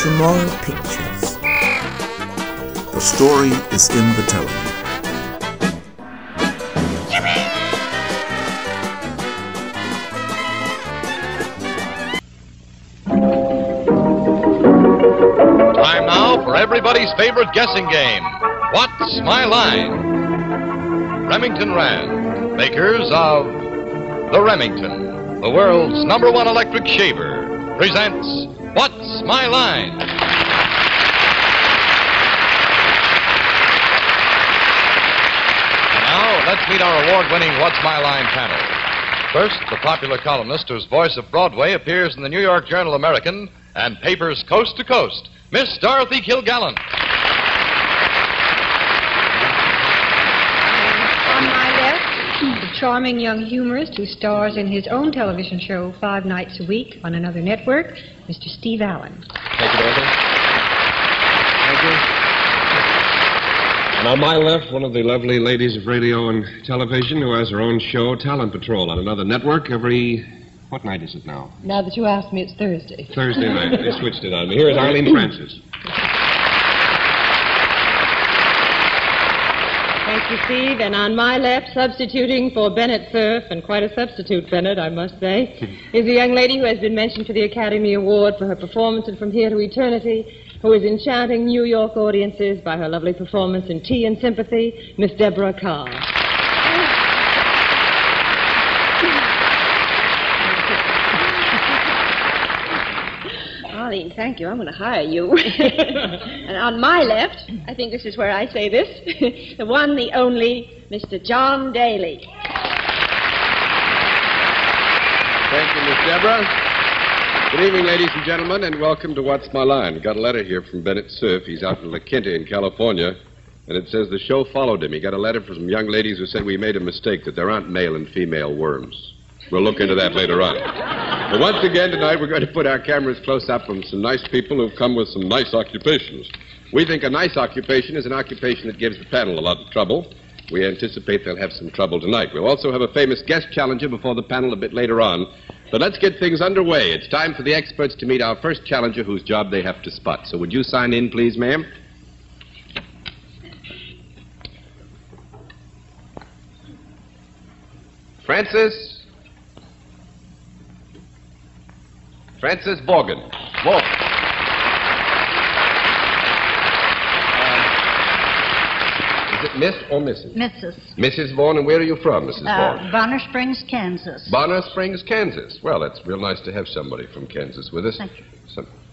Tomorrow Pictures. The story is in the telling. Time now for everybody's favorite guessing game. What's My Line? Remington Rand, makers of the Remington, the world's #1 electric shaver, presents What's My Line? And now, let's meet our award-winning What's My Line panel. First, the popular columnist whose voice of Broadway appears in the New York Journal-American and papers coast to coast, Miss Dorothy Kilgallen. On my left, the charming young humorist who stars in his own television show 5 nights a week on another network, Mr. Steve Allen. Thank you, Dorothy. Thank you. And on my left, one of the lovely ladies of radio and television who has her own show, Talent Patrol, on another network every... What night is it now? Now that you asked me, it's Thursday. Thursday night. They switched it on me. Here is Arlene Francis. Thank you, Steve. And on my left, substituting for Bennett Cerf, and quite a substitute, Bennett, I must say, is a young lady who has been mentioned for the Academy Award for her performance in From Here to Eternity, who is enchanting New York audiences by her lovely performance in Tea and Sympathy, Miss Deborah Carr. Arlene, thank you. I'm going to hire you. And on my left, I think this is where I say this, the one, the only, Mr. John Daly. Thank you, Miss Deborah. Good evening, ladies and gentlemen, and welcome to What's My Line. Got a letter here from Bennett Cerf. He's out in La Quinta in California, and it says the show followed him. He got a letter from some young ladies who said we made a mistake, that there aren't male and female worms. We'll look into that later on. But once again tonight, we're going to put our cameras close up on some nice people who've come with some nice occupations. We think a nice occupation is an occupation that gives the panel a lot of trouble. We anticipate they'll have some trouble tonight. We'll also have a famous guest challenger before the panel a bit later on. But let's get things underway. It's time for the experts to meet our first challenger whose job they have to spot. So would you sign in, please, ma'am? Francis Vaughan. Is it Miss or Mrs.? Mrs. Mrs. Vaughan, and where are you from, Mrs. Vaughan? Bonner Springs, Kansas. Bonner Springs, Kansas. Well, it's real nice to have somebody from Kansas with us. Thank you.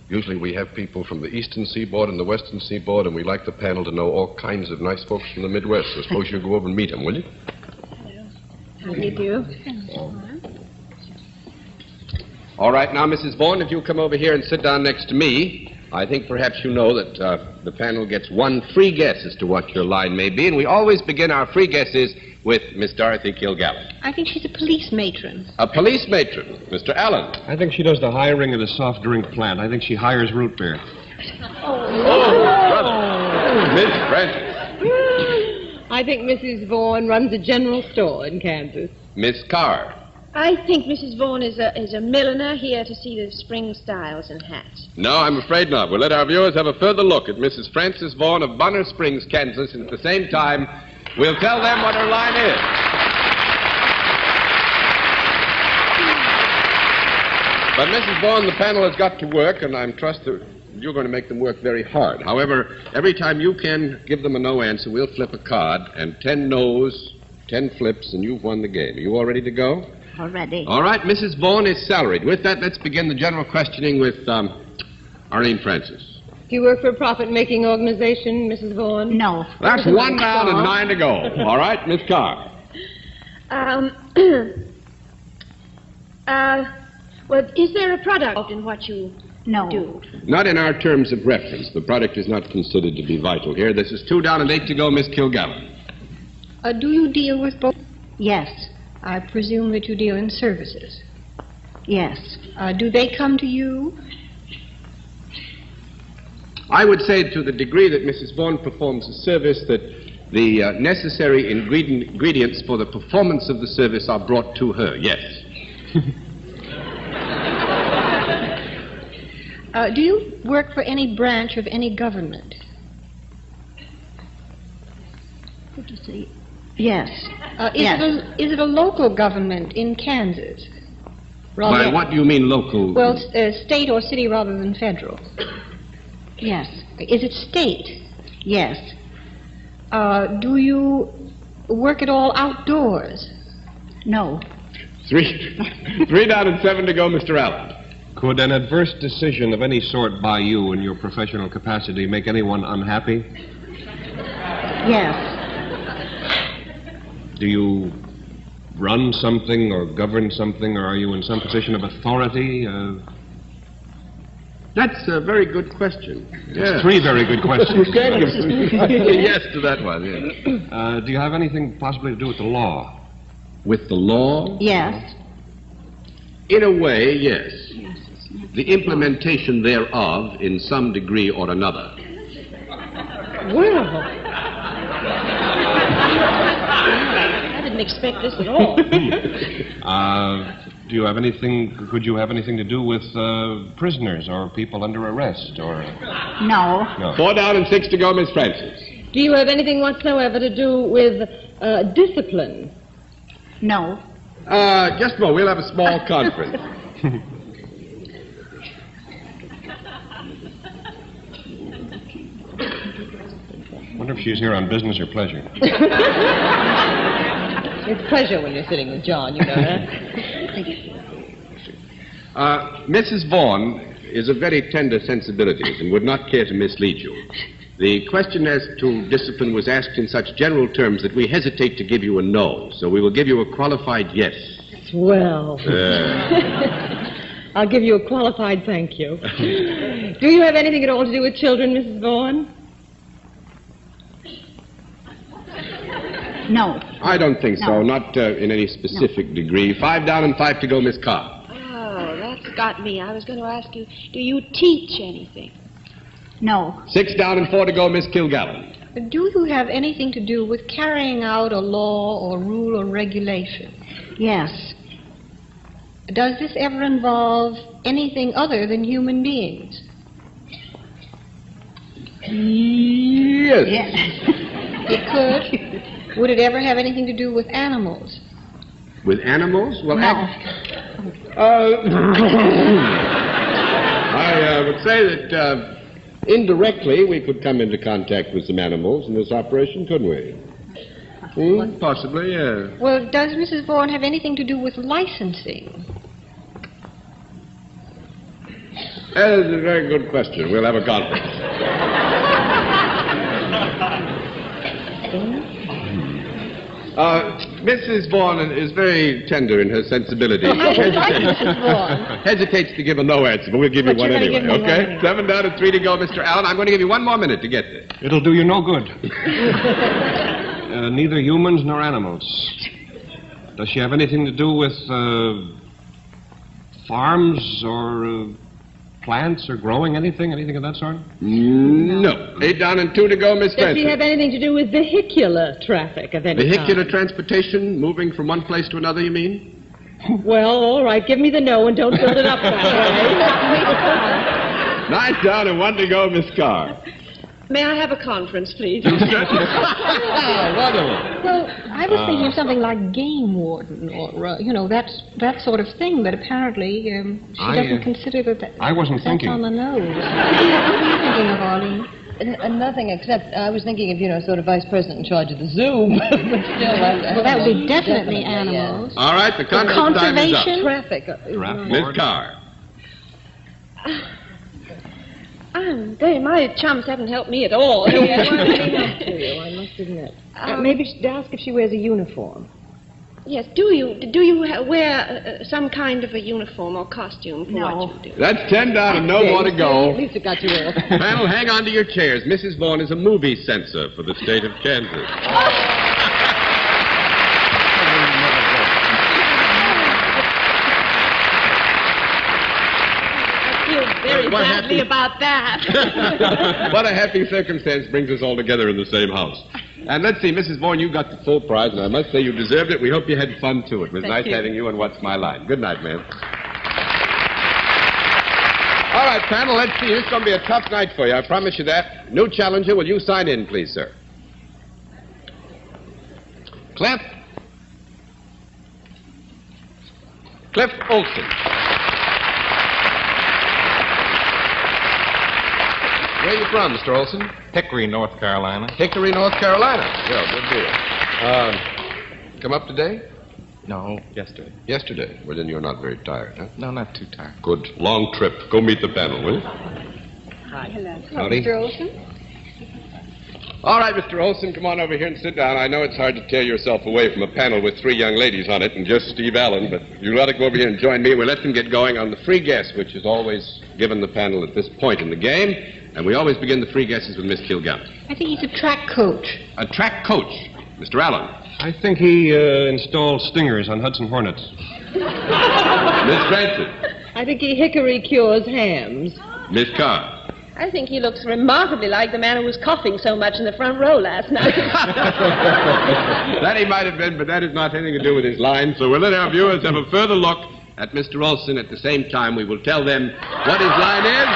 Usually we have people from the eastern seaboard and the western seaboard, and we like the panel to know all kinds of nice folks from the Midwest. So suppose you go over and meet them, will you? How do you do? All right, now, Mrs. Vaughan, if you'll come over here and sit down next to me, I think perhaps you know that the panel gets one free guess as to what your line may be, and we always begin our free guesses with Miss Dorothy Kilgallen. I think she's a police matron. A police matron, Mr. Allen. I think she does the hiring of the soft drink plant. I think she hires root beer. Brother. Miss Francis. I think Mrs. Vaughan runs a general store in Kansas. Miss Carr. I think Mrs. Vaughan is a milliner here to see the spring styles and hats. No, I'm afraid not. We'll let our viewers have a further look at Mrs. Frances Vaughan of Bonner Springs, Kansas, and at the same time, we'll tell them what her line is. But Mrs. Vaughan, the panel has got to work, and I'm trust that you're going to make them work very hard. However, every time you can give them a no answer, we'll flip a card, and 10 no's, 10 flips, and you've won the game. Are you all ready to go? Already. All right, Mrs. Vaughan is salaried. With that, let's begin the general questioning with Arlene Francis. Do you work for a profit-making organization, Mrs. Vaughan? No. That's 1 down and 9 to go. All right, Miss Carr. Well, is there a product in what you do? Not in our terms of reference. The product is not considered to be vital here. This is 2 down and 8 to go, Miss Kilgallen. Do you deal with both? Yes. I presume that you deal in services. Yes. Do they come to you? I would say to the degree that Mrs. Vaughan performs a service that the necessary ingredients for the performance of the service are brought to her, yes. Do you work for any branch of any government? What did you say? Yes. Is it a local government in Kansas? By what do you mean local? Well, state or city rather than federal. Yes. Is it state? Yes. Do you work at all outdoors? No. Three down and 7 to go, Mr. Allen. Could an adverse decision of any sort by you in your professional capacity make anyone unhappy? Yes. Do you run something or govern something, or are you in some position of authority? That's a very good question. It's 3 very good questions. You can give yes to that one, yes. Do you have anything possibly to do with the law? With the law? Yes. In a way, yes. The implementation thereof in some degree or another. Well, I didn't expect this at all. Do you have anything, could you have anything to do with prisoners or people under arrest or... No. 4 down and 6 to go, Miss Francis. Do you have anything whatsoever to do with discipline? No. Just a moment, we'll have a small conference. Wonder if she's here on business or pleasure. It's pleasure when you're sitting with John, you know that. Mrs. Vaughn is of very tender sensibilities and would not care to mislead you. The question as to discipline was asked in such general terms that we hesitate to give you a no, so we will give you a qualified yes. Swell. I'll give you a qualified thank you. Do you have anything at all to do with children, Mrs. Vaughn? No. I don't think so, not in any specific degree. 5 down and 5 to go, Miss Carr. Oh, that's got me. I was going to ask you, do you teach anything? No. 6 down and 4 to go, Miss Kilgallen. Do you have anything to do with carrying out a law or rule or regulation? Yes. Does this ever involve anything other than human beings? Yes. It could. Would it ever have anything to do with animals? With animals? Well, No. I would say that indirectly we could come into contact with some animals in this operation, couldn't we? Possibly, yeah. Well, does Mrs. Vaughn have anything to do with licensing? That is a very good question. We'll have a conference. Mrs. Vaughn is very tender in her sensibilities. Hesitates to give a no answer, but we'll give you one anyway, okay? 7 down and 3 to go, Mr. Allen. I'm going to give you 1 more minute to get there. It'll do you no good. Neither humans nor animals. Does she have anything to do with farms or plants or growing anything of that sort? No. 8 down and 2 to go, Miss Does Francis. she have anything to do with vehicular traffic of any Vehicular kind? transportation, moving from one place to another, you mean? Well, all right, give me the no and don't build it up that way. 9 down and 1 to go, Miss Carr. May I have a conference, please? Wonderful. Well, I was thinking of something like game warden or, that sort of thing, but apparently she doesn't consider that I wasn't that's thinking. on the nose. What are you thinking of, Arlene? Nothing except I was thinking of, sort of vice president in charge of the zoo. But still, Well, that would be definitely animals. All right, the conference time is up. Conservation? Traffic. Miss Carr. My chums haven't helped me at all. I must admit. Maybe ask if she wears a uniform. Yes, do you wear some kind of a uniform or costume for what you do? That's 10 down and no more to go. At least it got you all. Panel, hang on to your chairs. Mrs. Vaughn is a movie censor for the state of Kansas. Very badly about that. What a happy circumstance brings us all together in the same house. And let's see, Mrs. Vaughn, you got the full prize, and I must say you deserved it. We hope you had fun, too. It was nice having you on What's My Line. Good night, ma'am. All right, panel, let's see. This is going to be a tough night for you. I promise you that. New challenger, will you sign in, please, sir? Cliff Olson. Where are you from, Mr. Olson? Hickory, North Carolina. Hickory, North Carolina. Well, good deal. Come up today? No, yesterday. Yesterday. Well, then you're not very tired, huh? No, not too tired. Good. Long trip. Go meet the panel, will you? Hi. Hello. Howdy. Mr. Olson. All right, Mr. Olson, come on over here and sit down. I know it's hard to tear yourself away from a panel with 3 young ladies on it and just Steve Allen, but you ought to go over here and join me. We'll let them get going on the free guess, which is always given the panel at this point in the game. And we always begin the free guesses with Miss Kilgallen. I think he's a track coach. A track coach. Mr. Allen. I think he installed stingers on Hudson Hornets. Miss Francis. I think he hickory cures hams. Miss Carr. I think he looks remarkably like the man who was coughing so much in the front row last night. That he might have been, but that has not anything to do with his line. So we'll let our viewers have a further look at Mr. Olson. At the same time, we will tell them what his line is.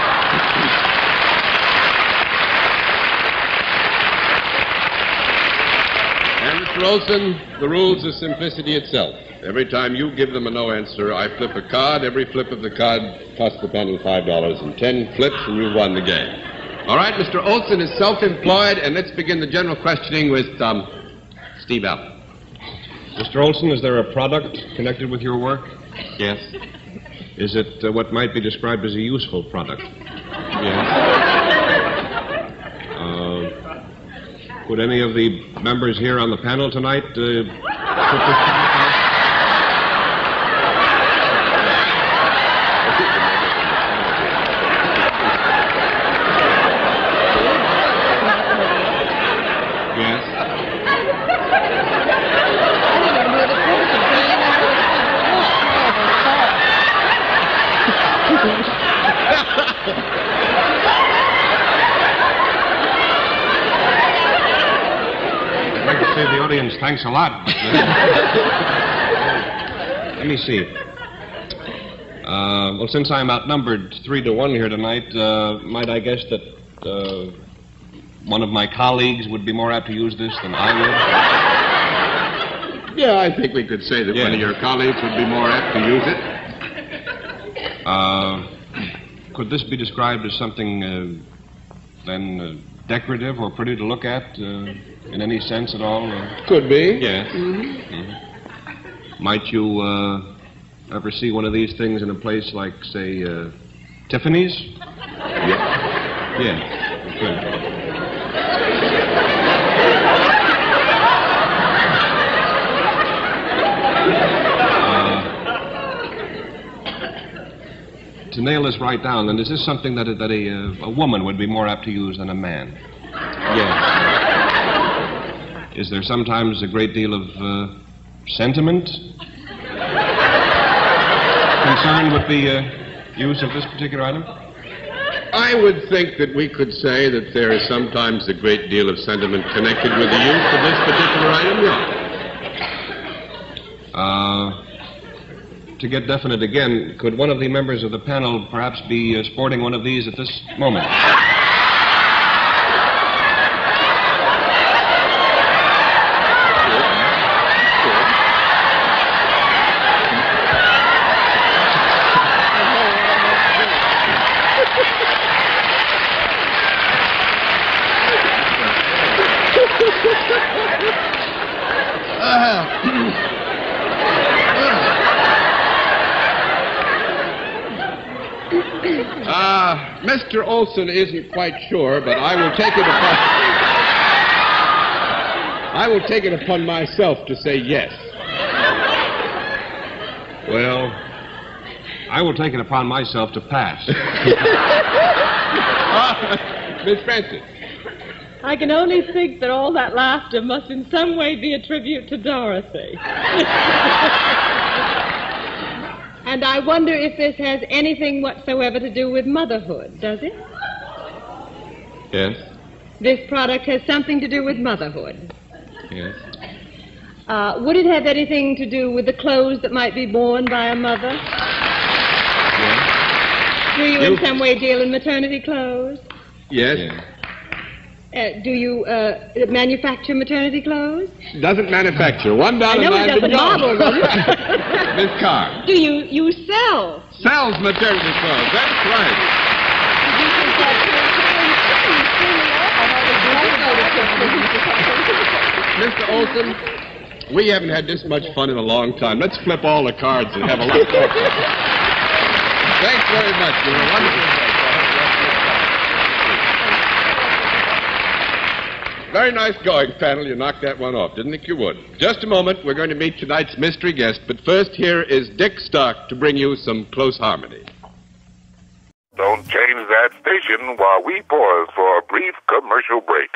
And Mr. Olson, the rules are simplicity itself. Every time you give them a no answer, I flip a card. Every flip of the card costs the panel $5, and 10 flips, and you've won the game. All right, Mr. Olson is self-employed, and let's begin the general questioning with Steve Allen. Mr. Olson, is there a product connected with your work? Yes. Is it what might be described as a useful product? Yes. Could any of the members here on the panel tonight put this Thanks a lot. Let me see. Well, since I'm outnumbered 3-1 here tonight, might I guess that one of my colleagues would be more apt to use this than I would? Yeah, I think we could say that one of your colleagues would be more apt to use it. Could this be described as something, then, decorative or pretty to look at in any sense at all? Could be. Yes. Mm-hmm. Might you ever see one of these things in a place like, say, Tiffany's? Yes. Yeah. Good. To nail this right down, then, is this something that a woman would be more apt to use than a man? Yes. Is there sometimes a great deal of sentiment concerned with the use of this particular item? I would think that we could say that there is sometimes a great deal of sentiment connected with the use of this particular item, yeah. To get definite again, could one of the members of the panel perhaps be sporting one of these at this moment? Mr. Olson isn't quite sure, but I will take it upon myself to say yes. Well, I will take it upon myself to pass. Miss Francis. I can only think that all that laughter must in some way be a tribute to Dorothy. And I wonder if this has anything whatsoever to do with motherhood, does it? Yes. This product has something to do with motherhood. Yes. Would it have anything to do with the clothes that might be worn by a mother? Yes. Do you in some way deal in maternity clothes? Yes. Do you manufacture maternity clothes? Doesn't manufacture. $1.09 I know it doesn't model them. Miss Carr. Do you sell? Sells maternity clothes. That's right. Mr. Olson, we haven't had this much fun in a long time. Let's flip all the cards and have a lot more fun. Thanks very much. You were wonderful. Very nice going, panel. You knocked that one off. Didn't think you would. Just a moment. We're going to meet tonight's mystery guest. But first, here is Dick Stark to bring you some close harmony. Don't change that station while we pause for a brief commercial break.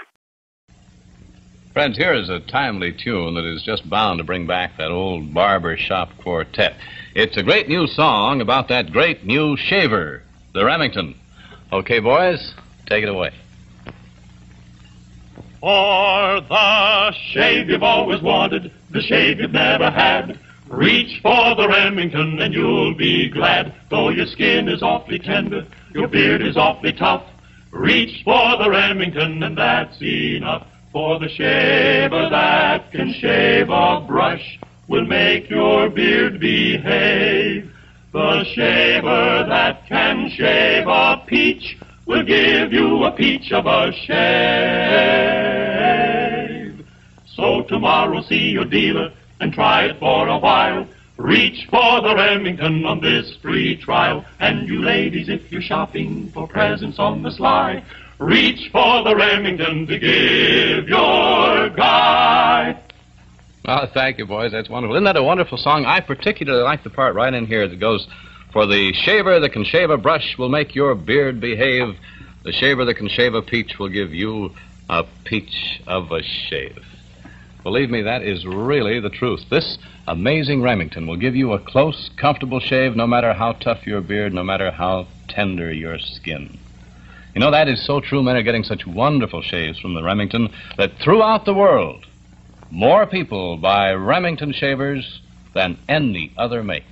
Friends, here is a timely tune that is just bound to bring back that old barber shop quartet. It's a great new song about that great new shaver, the Remington. Okay, boys, take it away. For the shave you've always wanted, the shave you've never had, reach for the Remington and you'll be glad. Though your skin is awfully tender, your beard is awfully tough, reach for the Remington and that's enough. For the shaver that can shave a brush will make your beard behave. The shaver that can shave a peach will give you a peach of a shave. So tomorrow see your dealer and try it for a while. Reach for the Remington on this free trial. And you ladies, if you're shopping for presents on the sly, reach for the Remington to give your guy. Well, thank you, boys. That's wonderful. Isn't that a wonderful song? I particularly like the part right in here that goes, for the shaver that can shave a brush will make your beard behave. The shaver that can shave a peach will give you a peach of a shave. Believe me, that is really the truth. This amazing Remington will give you a close, comfortable shave no matter how tough your beard, no matter how tender your skin. You know, that is so true. Men are getting such wonderful shaves from the Remington that throughout the world, more people buy Remington shavers than any other make.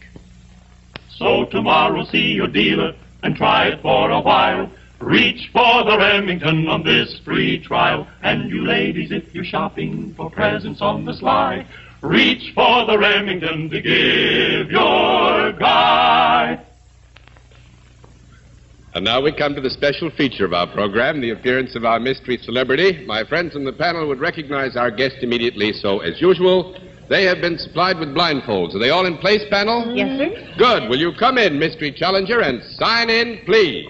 So tomorrow see your dealer and try it for a while. Reach for the Remington on this free trial. And you ladies, if you're shopping for presents on the sly, reach for the Remington to give your guy. And now we come to the special feature of our program, the appearance of our mystery celebrity. My friends on the panel would recognize our guest immediately, so as usual, they have been supplied with blindfolds. Are they all in place, panel? Yes, sir. Good. Will you come in, mystery challenger, and sign in, please?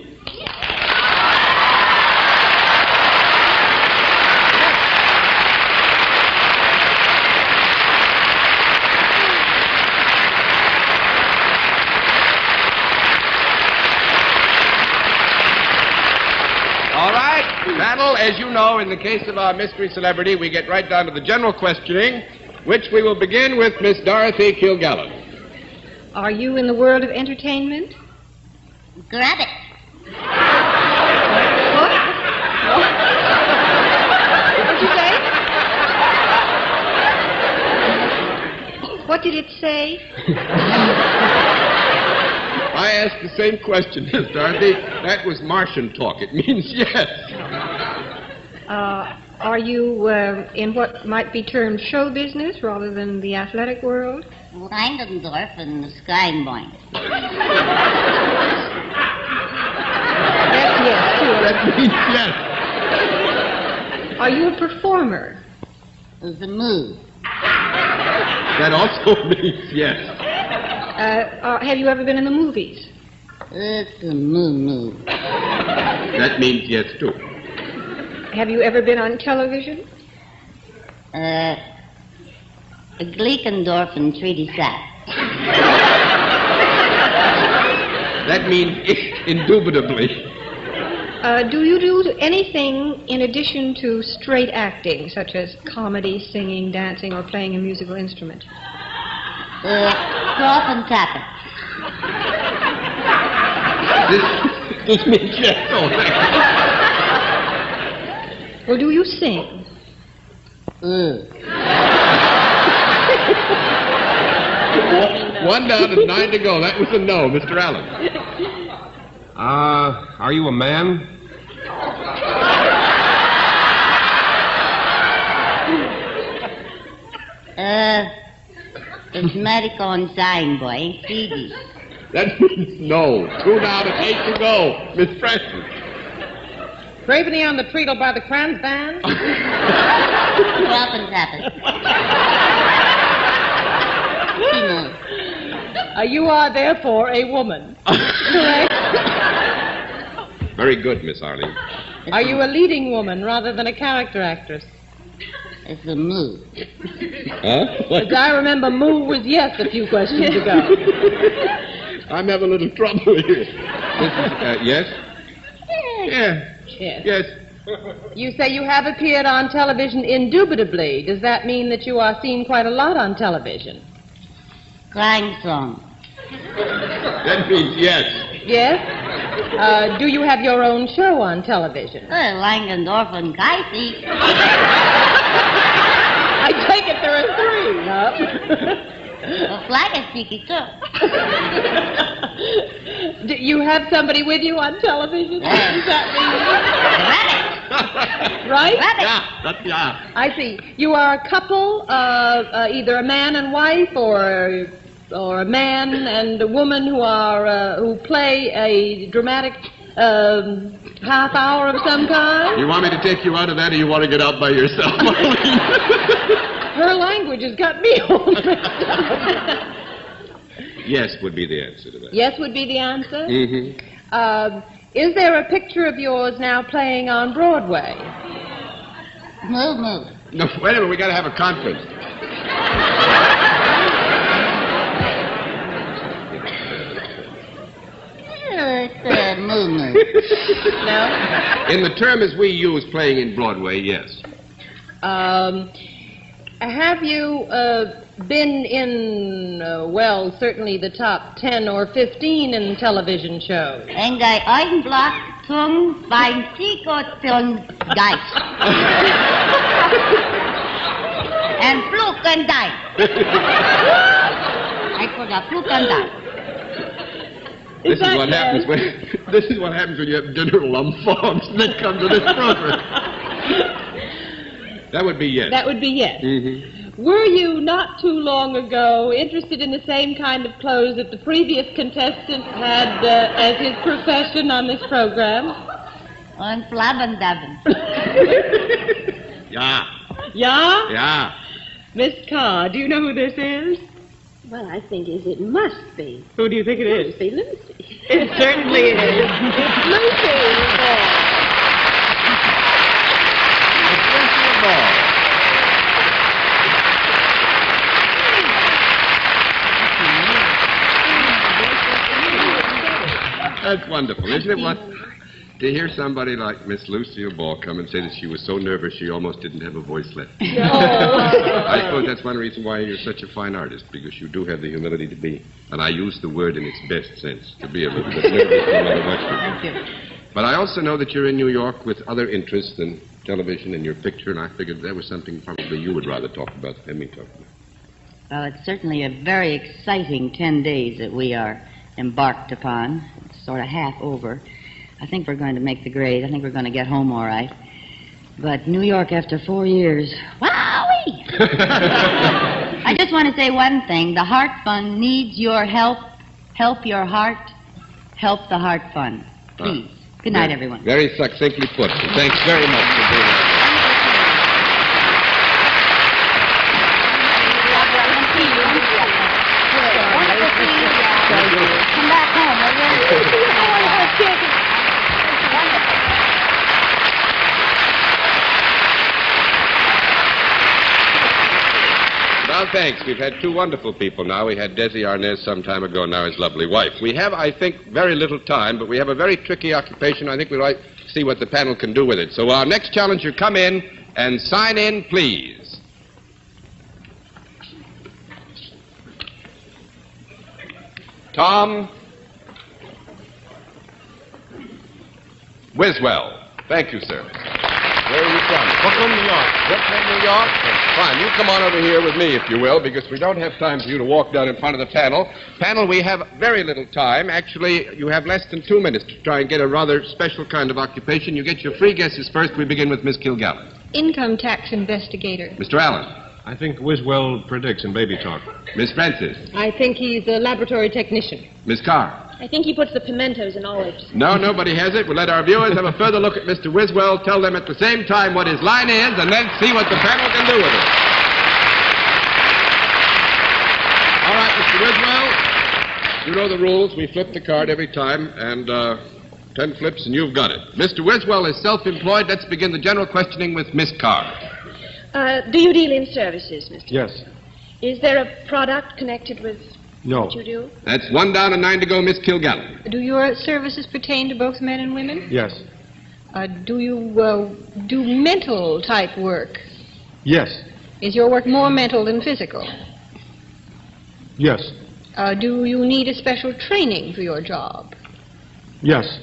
Panel, as you know, in the case of our mystery celebrity, we get right down to the general questioning, which we will begin with Miss Dorothy Kilgallen. Are you in the world of entertainment? Grab it. What'd you say? What did it say? I asked the same question, Miss Dorothy. That was Martian talk. It means yes. Are you in what might be termed show business rather than the athletic world? Reindendorf and Skyboing. That's yes, too. That means yes. Are you a performer? The move. That also means yes. Have you ever been in the movies? It's a moo-moo. That means yes, too. Have you ever been on television? Gleekendorf and Treaty Sat. That means indubitably. Do you do anything in addition to straight acting, such as comedy, singing, dancing, or playing a musical instrument? Crop and tap it. This means yes. Oh, Or do you sing? One down and 9 to go. That was a no, Mr. Allen. Are you a man? Cosmetic on sign, boy. Ain't see these. That means no. 2 down and 8 to go. Miss Preston. Gravity on the treacle by the Kranz band? Happens. You are therefore a woman. Correct? Very good, Miss Arlene. Are you a leading woman rather than a character actress? It's a moo. Huh? As I remember, moo was yes a few questions ago. I'm having a little trouble here. Yes? Yeah. Yes. You say you have appeared on television indubitably. Does that mean that you are seen quite a lot on television? Crying song. That means yes. Yes? Do you have your own show on television? Langendorf and Geisy. I take it there are 3, huh? Flag is speaking, too. Do you have somebody with you on television? Yes. Does that mean... Right? Yeah. I see. You are a couple, either a man and wife or a man and a woman who play a dramatic half hour of some kind? You want me to take you out of that, or you want to get out by yourself? Her language has got me all mixed up. Yes would be the answer to that. Yes would be the answer? Mm-hmm. Is there a picture of yours now playing on Broadway? Moo. No, wait a minute. We got to have a conference. It's moo. No? In the term as we use, playing in Broadway, yes. Have you been in, certainly the top 10 or 15 in television shows? Engai Eisenblock zum beim Psychoton Geist. And Flug and Die. I forgot Flug and Die. This is what happens when you have general lump-forms that come to this program. That would be yes. That would be yes. Mm-hmm. Were you not too long ago interested in the same kind of clothes that the previous contestant had as his profession on this program? On Flabbendaben. Yeah. Yeah? Yeah. Miss Carr, do you know who this is? Well, I think it must be. Who do you think it is? Lucy, Lucy. It certainly is. It's Lucy. That's wonderful, isn't it? What? To hear somebody like Miss Lucille Ball come and say that she was so nervous she almost didn't have a voice left. I suppose that's one reason why you're such a fine artist, because you do have the humility to be, and I use the word in its best sense, to be a little bit nervous no matter what. Thank you. But I also know that you're in New York with other interests than television and your picture, and I figured that was something probably you would rather talk about than me talk about. Well, it's certainly a very exciting 10 days that we are embarked upon. It's sort of half over. I think we're going to make the grade. I think we're going to get home all right. But New York after 4 years, wowee! I just want to say one thing. The Heart Fund needs your help. Help your heart. Help the Heart Fund. Please. Good night, everyone. Very succinctly put. Thanks very much for being here. Come back home, will you? Well, thanks. We've had 2 wonderful people now. We had Desi Arnaz some time ago, now his lovely wife. We have, I think, very little time, but we have a very tricky occupation. I think we'd like to see what the panel can do with it. So our next challenger, come in and sign in, please. Tom Wiswell. Thank you, sir. Where are you from? Brooklyn, New York. Brooklyn, New York? Fine. You come on over here with me, if you will, because we don't have time for you to walk down in front of the panel. Panel, we have very little time. Actually, you have less than 2 minutes to try and get a rather special kind of occupation. You get your free guesses first. We begin with Miss Kilgallen. Income tax investigator. Mr. Allen. I think Wiswell predicts in baby talk. Miss Francis. I think he's a laboratory technician. Miss Carr. I think he puts the pimentos in olives. No, nobody has it. We'll let our viewers have a further look at Mr. Wiswell, tell them at the same time what his line is, and then see what the panel can do with it. All right, Mr. Wiswell, you know the rules. We flip the card every time, and 10 flips, and you've got it. Mr. Wiswell is self-employed. Let's begin the general questioning with Miss Carr. Do you deal in services, Mr.? Yes. Is there a product connected with No. what you do? That's 1 down and 9 to go, Miss Kilgallen. Do your services pertain to both men and women? Yes. Do you do mental type work? Yes. Is your work more mental than physical? Yes. Do you need a special training for your job? Yes.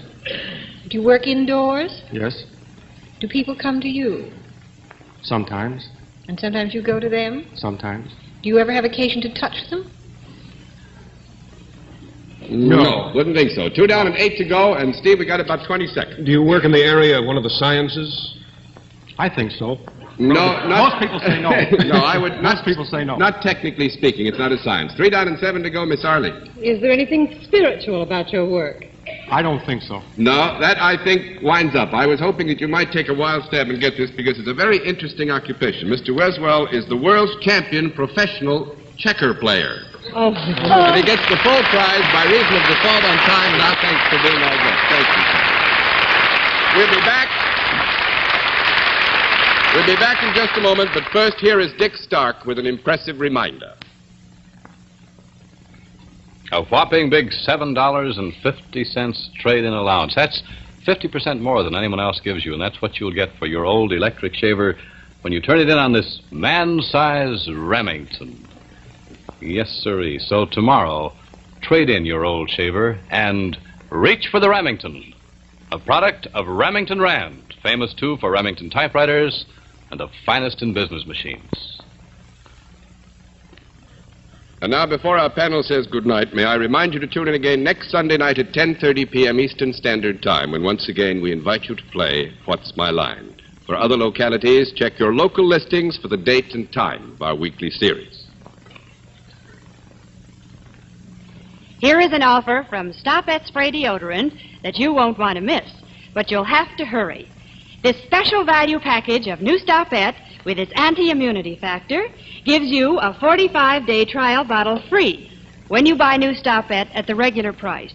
Do you work indoors? Yes. Do people come to you? Sometimes. And sometimes you go to them? Sometimes. Do you ever have occasion to touch them? No, wouldn't think so. 2 down and 8 to go, and Steve, we got about 20 seconds. Do you work in the area of one of the sciences? I think so. No, not... Most people say no. No, I would... Most people say no. Not technically speaking. It's not a science. 3 down and 7 to go, Miss Arley. Is there anything spiritual about your work? I don't think so. No, that, I think, winds up. I was hoping that you might take a wild stab and get this because it's a very interesting occupation. Mr. Wiswell is the world's champion professional checker player. Oh. And he gets the full prize by reason of default on time, and our thanks for being our guest. Thank you, sir. We'll be back. We'll be back in just a moment, but first here is Dick Stark with an impressive reminder. A whopping big $7.50 trade-in allowance. That's 50% more than anyone else gives you, and that's what you'll get for your old electric shaver when you turn it in on this man-size Remington. Yes, sirree. So tomorrow, trade in your old shaver and reach for the Remington, a product of Remington Rand, famous, too, for Remington typewriters and the finest in business machines. And now, before our panel says goodnight, may I remind you to tune in again next Sunday night at 10:30 p.m. Eastern Standard Time, when once again we invite you to play What's My Line? For other localities, check your local listings for the date and time of our weekly series. Here is an offer from Stop at Spray Deodorant that you won't want to miss, but you'll have to hurry. This special value package of new Stopette with its anti-immunity factor gives you a 45-day trial bottle free when you buy new Stopette at the regular price.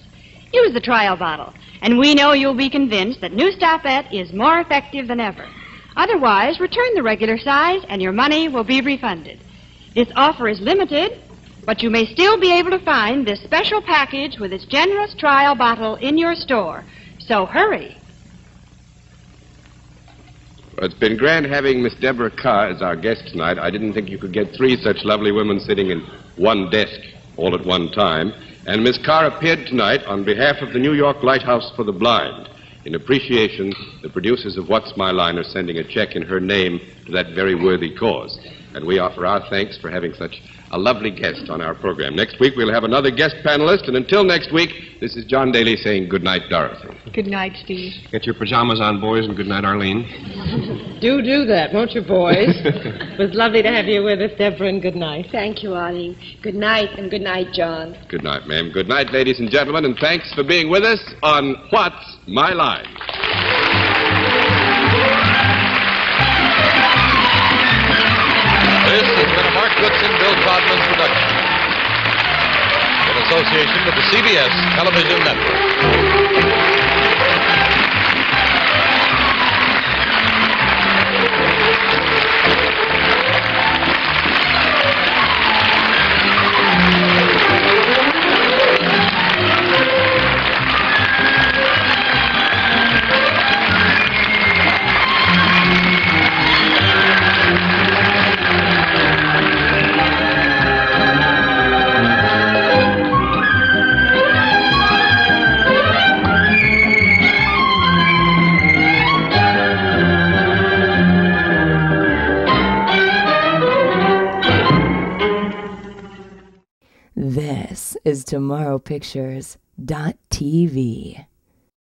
Use the trial bottle, and we know you'll be convinced that new Stopette is more effective than ever. Otherwise, return the regular size and your money will be refunded. This offer is limited, but you may still be able to find this special package with its generous trial bottle in your store. So hurry. Well, it's been grand having Miss Deborah Carr as our guest tonight. I didn't think you could get 3 such lovely women sitting in one desk all at one time. And Miss Carr appeared tonight on behalf of the New York Lighthouse for the Blind. In appreciation, the producers of What's My Line are sending a check in her name to that very worthy cause. And we offer our thanks for having such a lovely guest on our program. Next week, we'll have another guest panelist. And until next week, this is John Daly saying good night, Dorothy. Good night, Steve. Get your pajamas on, boys, and good night, Arlene. Do that, won't you, boys? It was lovely to have you with us, Deborah, and good night. Thank you, Arlene. Good night, and good night, John. Good night, ma'am. Good night, ladies and gentlemen, and thanks for being with us on What's My Line. This has been a Mark Goodson, Bill Todman production in association with the CBS Television Network. is Tomorrowpictures.TV.